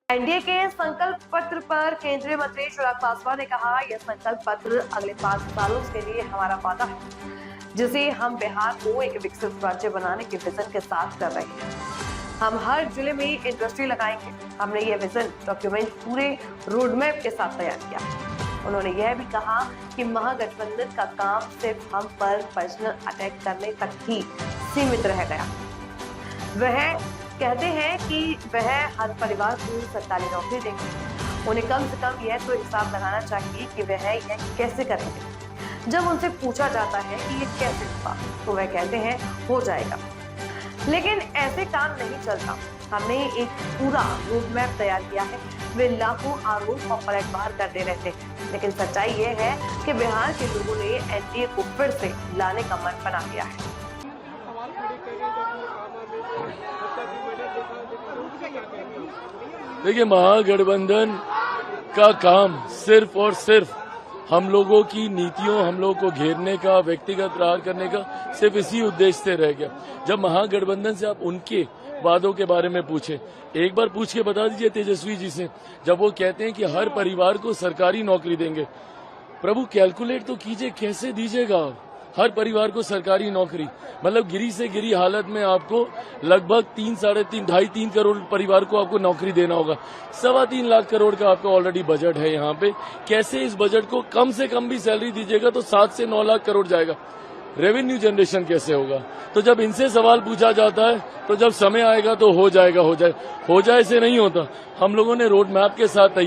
NDA के संकल्प पत्र पर केंद्रीय मंत्री चिराग पासवान ने कहा, यह संकल्प पत्र अगले 5 सालों के लिए हमारा वादा है, जिसे हम बिहार को एक विकसित राज्य बनाने के विजन के साथ कर रहे हैं। हम हर जिले में इंडस्ट्री लगाएंगे। हमने यह विजन डॉक्यूमेंट पूरे रोडमैप के साथ तैयार किया। उन्होंने यह भी कहा कि महागठबंधन का काम सिर्फ हम पर पर्सनल अटैक करने तक ही सीमित रह गया। वह कहते हैं कि वह हर परिवार को सरकारी नौकरी देंगे। उन्हें कम से कम यह तो हिसाब लगाना चाहिए कि वह यह कैसे करेंगे। जब उनसे पूछा जाता है कि ये कैसे होगा, तो वह कहते हैं हो जाएगा। लेकिन ऐसे काम नहीं चलता। हमने एक पूरा रोडमैप तैयार किया है। वे लाखों आरोप और पलटवार करते रहते हैं, लेकिन सच्चाई यह है कि बिहार के लोगों ने एनडीए को फिर से लाने का मन बना लिया है। देखिए, महागठबंधन का काम सिर्फ और सिर्फ हम लोगों की नीतियों, हम लोगों को घेरने का, व्यक्तिगत प्रहार करने का सिर्फ इसी उद्देश्य से रह गया। जब महागठबंधन से आप उनके वादों के बारे में पूछे, एक बार पूछ के बता दीजिए तेजस्वी जी से, जब वो कहते हैं कि हर परिवार को सरकारी नौकरी देंगे। प्रभु, कैलकुलेट तो कीजिए, कैसे दीजिएगा आप हर परिवार को सरकारी नौकरी? मतलब गिरी से गिरी हालत में आपको लगभग 3, साढ़े 3, 2.5-3 करोड़ परिवार को आपको नौकरी देना होगा। 3.25 लाख करोड़ का आपका ऑलरेडी बजट है यहाँ पे। कैसे इस बजट को कम से कम भी सैलरी दीजिएगा तो 7 से 9 लाख करोड़ जाएगा। रेवेन्यू जनरेशन कैसे होगा? तो जब इनसे सवाल पूछा जाता है तो जब समय आएगा तो हो जाएगा, हो जाए से नहीं होता। हम लोगों ने रोड मैप के साथ